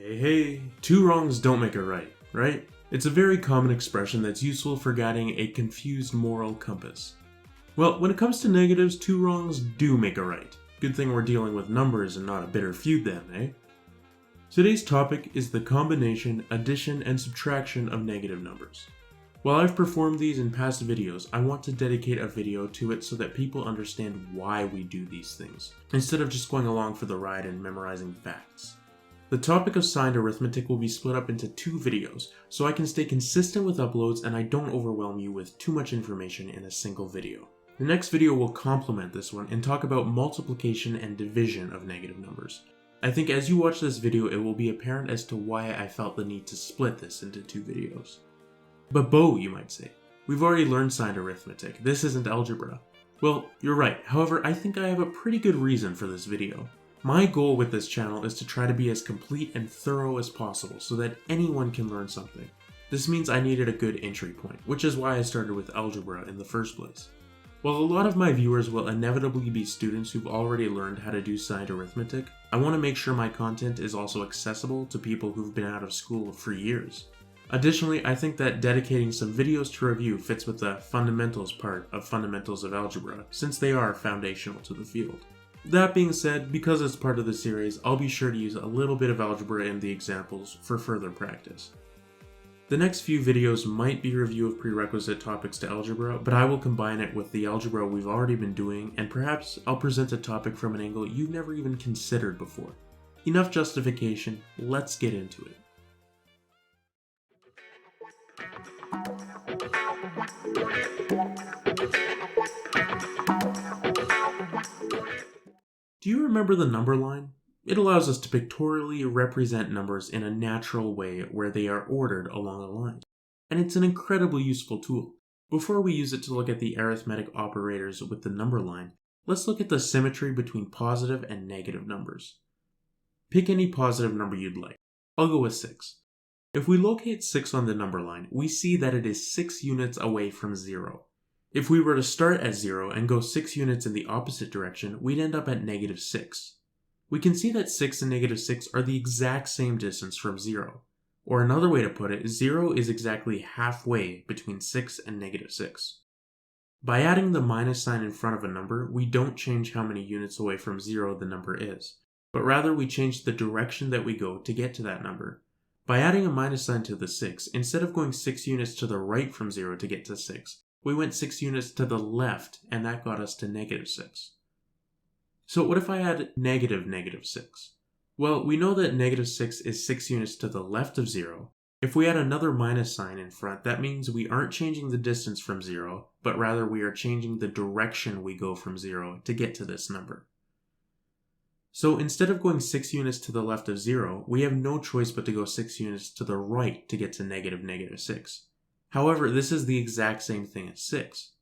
Hey, two wrongs don't make a right, right? It's a very common expression that's useful for guiding a confused moral compass. Well, when it comes to negatives, two wrongs do make a right. Good thing we're dealing with numbers and not a bitter feud then, eh? Today's topic is the combination, addition, and subtraction of negative numbers. While I've performed these in past videos, I want to dedicate a video to it so that people understand why we do these things, instead of just going along for the ride and memorizing facts. The topic of signed arithmetic will be split up into two videos, so I can stay consistent with uploads and I don't overwhelm you with too much information in a single video. The next video will complement this one and talk about multiplication and division of negative numbers. I think as you watch this video, it will be apparent as to why I felt the need to split this into two videos. But Bo, you might say. We've already learned signed arithmetic. This isn't algebra. Well, you're right. However, I think I have a pretty good reason for this video. My goal with this channel is to try to be as complete and thorough as possible so that anyone can learn something. This means I needed a good entry point, which is why I started with algebra in the first place. While a lot of my viewers will inevitably be students who've already learned how to do signed arithmetic, I want to make sure my content is also accessible to people who've been out of school for years. Additionally, I think that dedicating some videos to review fits with the fundamentals part of fundamentals of algebra, since they are foundational to the field. That being said, because it's part of the series, I'll be sure to use a little bit of algebra in the examples for further practice. The next few videos might be a review of prerequisite topics to algebra, but I will combine it with the algebra we've already been doing, and perhaps I'll present a topic from an angle you've never even considered before. Enough justification, let's get into it. Do you remember the number line? It allows us to pictorially represent numbers in a natural way where they are ordered along a line. And it's an incredibly useful tool. Before we use it to look at the arithmetic operators with the number line, let's look at the symmetry between positive and negative numbers. Pick any positive number you'd like. I'll go with 6. If we locate 6 on the number line, we see that it is 6 units away from 0. If we were to start at 0 and go 6 units in the opposite direction, we'd end up at negative 6. We can see that 6 and negative 6 are the exact same distance from 0. Or another way to put it, 0 is exactly halfway between 6 and negative 6. By adding the minus sign in front of a number, we don't change how many units away from 0 the number is, but rather we change the direction that we go to get to that number. By adding a minus sign to the 6, instead of going 6 units to the right from 0 to get to 6, we went 6 units to the left, and that got us to negative 6. So what if I add negative 6? Well, we know that negative 6 is 6 units to the left of 0. If we add another minus sign in front, that means we aren't changing the distance from 0, but rather we are changing the direction we go from 0 to get to this number. So instead of going 6 units to the left of 0, we have no choice but to go 6 units to the right to get to negative 6. However, this is the exact same thing as 6.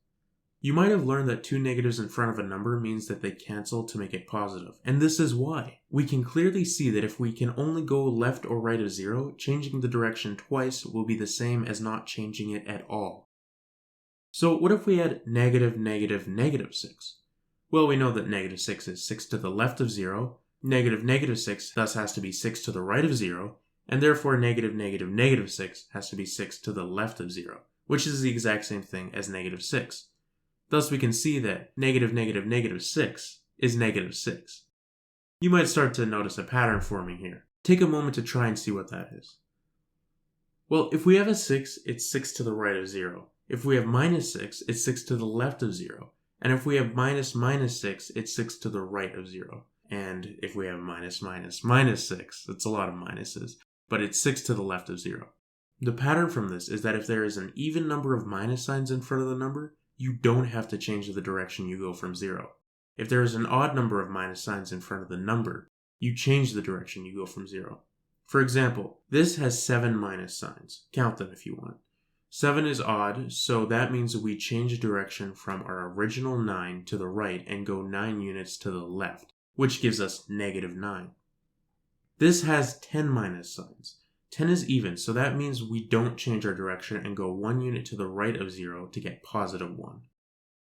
You might have learned that 2 negatives in front of a number means that they cancel to make it positive, and this is why. We can clearly see that if we can only go left or right of 0, changing the direction twice will be the same as not changing it at all. So what if we add negative 6? Well, we know that negative 6 is 6 to the left of 0, negative 6 thus has to be 6 to the right of 0, and therefore negative 6 has to be 6 to the left of 0, which is the exact same thing as negative 6. Thus we can see that negative 6 is negative 6. You might start to notice a pattern forming here. Take a moment to try and see what that is. Well, if we have a 6, it's 6 to the right of 0. If we have minus 6, it's 6 to the left of 0. And if we have minus 6, it's 6 to the right of 0. And if we have minus 6, it's a lot of minuses, but it's 6 to the left of 0. The pattern from this is that if there is an even number of minus signs in front of the number, you don't have to change the direction you go from 0. If there is an odd number of minus signs in front of the number, you change the direction you go from 0. For example, this has 7 minus signs. Count them if you want. 7 is odd, so that means we change direction from our original 9 to the right and go 9 units to the left, which gives us negative 9. This has 10 minus signs. 10 is even, so that means we don't change our direction and go 1 unit to the right of 0 to get positive 1.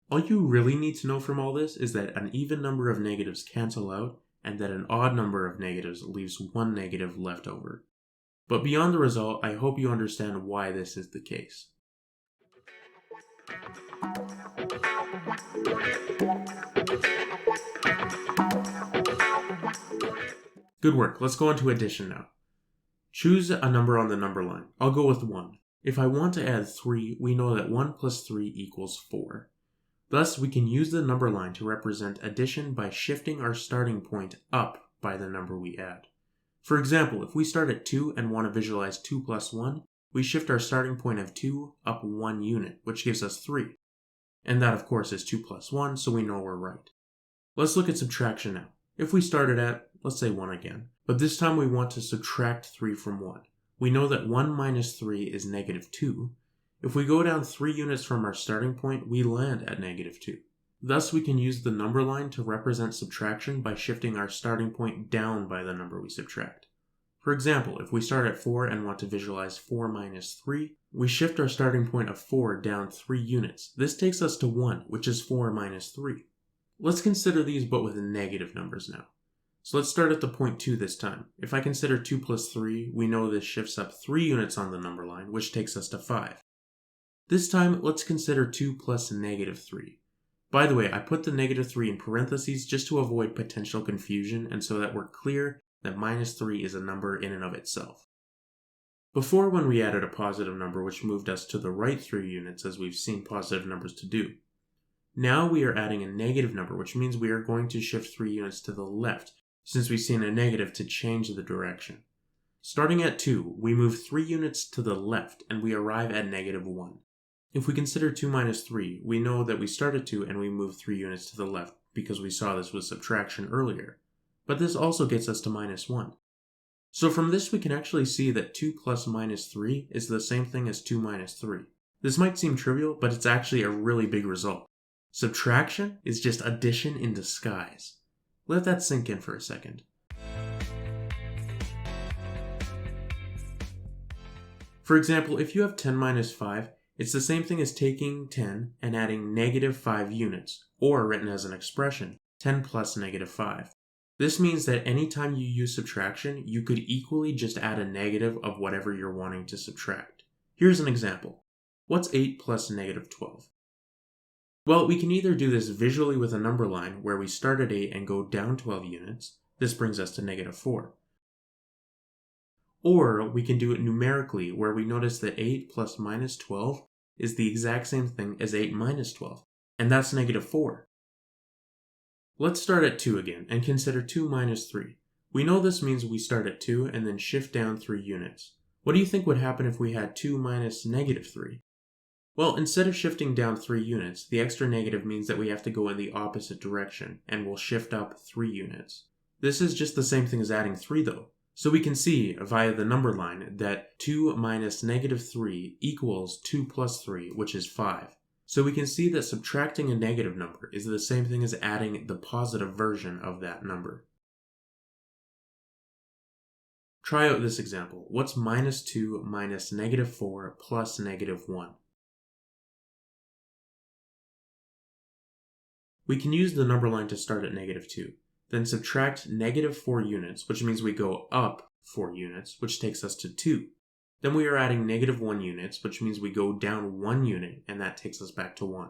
All you really need to know from all this is that an even number of negatives cancel out, and that an odd number of negatives leaves one negative left over. But beyond the result, I hope you understand why this is the case. Good work, let's go on to addition now. Choose a number on the number line. I'll go with 1. If I want to add 3, we know that 1 plus 3 equals 4. Thus, we can use the number line to represent addition by shifting our starting point up by the number we add. For example, if we start at 2 and want to visualize 2 plus 1, we shift our starting point of 2 up 1 unit, which gives us 3. And that, of course, is 2 plus 1, so we know we're right. Let's look at subtraction now. If we started at, let's say 1 again, but this time we want to subtract 3 from 1. We know that 1 minus 3 is negative 2. If we go down 3 units from our starting point, we land at negative 2. Thus, we can use the number line to represent subtraction by shifting our starting point down by the number we subtract. For example, if we start at 4 and want to visualize 4 minus 3, we shift our starting point of 4 down 3 units. This takes us to 1, which is 4 minus 3. Let's consider these but with negative numbers now. So let's start at the point 2 this time. If I consider 2 plus 3, we know this shifts up 3 units on the number line, which takes us to 5. This time, let's consider 2 plus negative 3. By the way, I put the negative 3 in parentheses just to avoid potential confusion and so that we're clear that minus 3 is a number in and of itself. Before, when we added a positive number which moved us to the right 3 units as we've seen positive numbers to do. Now we are adding a negative number, which means we are going to shift 3 units to the left, since we've seen a negative to change the direction. Starting at 2, we move 3 units to the left and we arrive at negative 1. If we consider 2 minus 3, we know that we start at 2 and we move 3 units to the left because we saw this was subtraction earlier. But this also gets us to minus 1. So from this we can actually see that 2 plus minus 3 is the same thing as 2 minus 3. This might seem trivial, but it's actually a really big result. Subtraction is just addition in disguise. Let that sink in for a second. For example, if you have 10 minus 5, it's the same thing as taking 10 and adding negative 5 units, or written as an expression, 10 plus negative 5. This means that anytime you use subtraction, you could equally just add a negative of whatever you're wanting to subtract. Here's an example. What's 8 plus negative 12? Well, we can either do this visually with a number line where we start at 8 and go down 12 units. This brings us to negative 4. Or we can do it numerically where we notice that 8 plus minus 12 is the exact same thing as 8 minus 12, and that's negative 4. Let's start at 2 again and consider 2 minus 3. We know this means we start at 2 and then shift down 3 units. What do you think would happen if we had 2 minus negative 3? Well, instead of shifting down 3 units, the extra negative means that we have to go in the opposite direction, and we'll shift up 3 units. This is just the same thing as adding 3 though. So we can see, via the number line, that 2 minus negative 3 equals 2 plus 3, which is 5. So we can see that subtracting a negative number is the same thing as adding the positive version of that number. Try out this example. What's minus 2 minus negative 4 plus negative 1? We can use the number line to start at negative 2. Then subtract negative 4 units, which means we go up 4 units, which takes us to 2. Then we are adding negative 1 units, which means we go down 1 unit, and that takes us back to 1.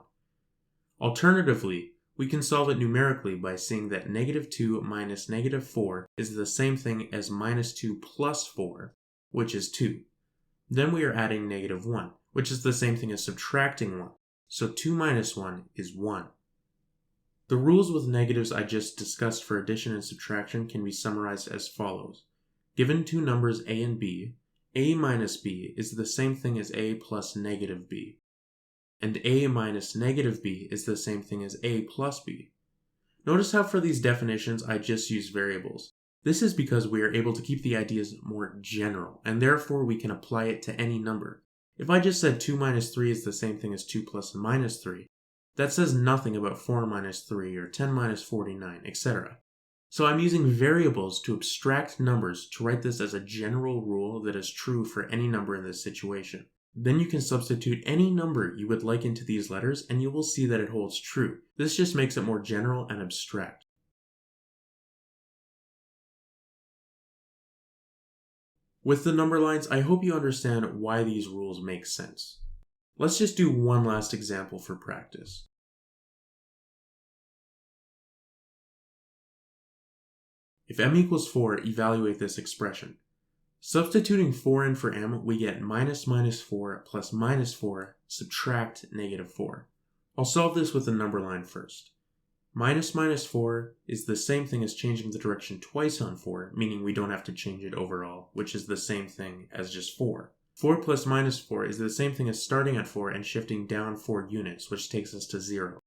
Alternatively, we can solve it numerically by seeing that negative 2 minus negative 4 is the same thing as minus 2 plus 4, which is 2. Then we are adding negative 1, which is the same thing as subtracting 1. So 2 minus 1 is 1. The rules with negatives I just discussed for addition and subtraction can be summarized as follows. Given two numbers a and b, a minus b is the same thing as a plus negative b, and a minus negative b is the same thing as a plus b. Notice how for these definitions I just use variables. This is because we are able to keep the ideas more general, and therefore we can apply it to any number. If I just said 2 minus 3 is the same thing as 2 plus minus 3, that says nothing about 4 minus 3 or 10 minus 49, etc. So I'm using variables to abstract numbers to write this as a general rule that is true for any number in this situation. Then you can substitute any number you would like into these letters and you will see that it holds true. This just makes it more general and abstract. With the number lines, I hope you understand why these rules make sense. Let's just do one last example for practice. If m equals 4, evaluate this expression. Substituting 4 in for m, we get minus 4 plus minus 4 subtract negative 4. I'll solve this with the number line first. Minus 4 is the same thing as changing the direction twice on 4, meaning we don't have to change it overall, which is the same thing as just 4. 4 plus minus 4 is the same thing as starting at 4 and shifting down 4 units, which takes us to 0.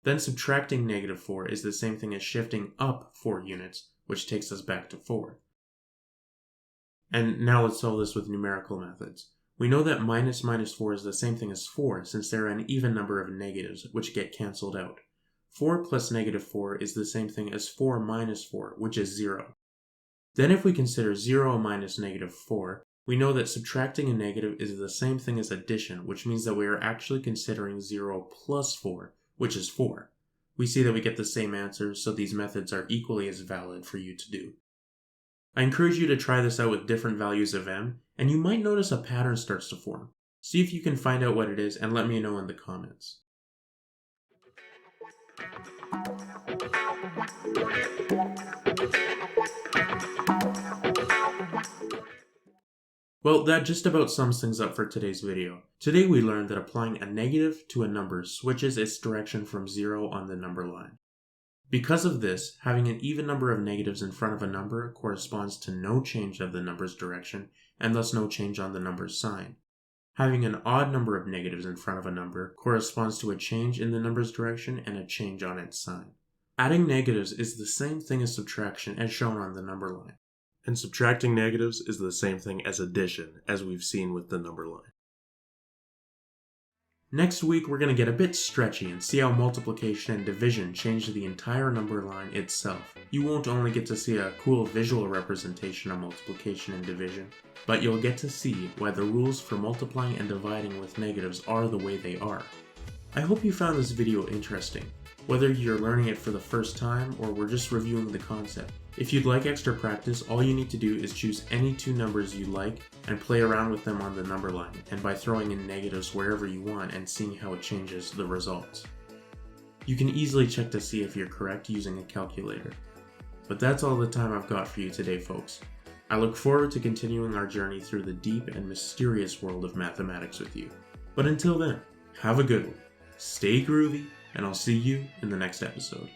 Then subtracting negative 4 is the same thing as shifting up 4 units, which takes us back to 4. And now let's solve this with numerical methods. We know that minus 4 is the same thing as 4, since there are an even number of negatives, which get cancelled out. 4 plus negative 4 is the same thing as 4 minus 4, which is 0. Then if we consider 0 minus negative 4, we know that subtracting a negative is the same thing as addition, which means that we are actually considering 0 plus 4, which is 4. We see that we get the same answer, so these methods are equally as valid for you to do. I encourage you to try this out with different values of m, and you might notice a pattern starts to form. See if you can find out what it is and let me know in the comments. Well, that just about sums things up for today's video. Today we learned that applying a negative to a number switches its direction from 0 on the number line. Because of this, having an even number of negatives in front of a number corresponds to no change of the number's direction, and thus no change on the number's sign. Having an odd number of negatives in front of a number corresponds to a change in the number's direction and a change on its sign. Adding negatives is the same thing as subtraction as shown on the number line. And subtracting negatives is the same thing as addition, as we've seen with the number line. Next week, we're going to get a bit stretchy and see how multiplication and division change the entire number line itself. You won't only get to see a cool visual representation of multiplication and division, but you'll get to see why the rules for multiplying and dividing with negatives are the way they are. I hope you found this video interesting, whether you're learning it for the first time or we're just reviewing the concept. If you'd like extra practice, all you need to do is choose any two numbers you like and play around with them on the number line, and by throwing in negatives wherever you want and seeing how it changes the results. You can easily check to see if you're correct using a calculator. But that's all the time I've got for you today, folks. I look forward to continuing our journey through the deep and mysterious world of mathematics with you. But until then, have a good one, stay groovy, and I'll see you in the next episode.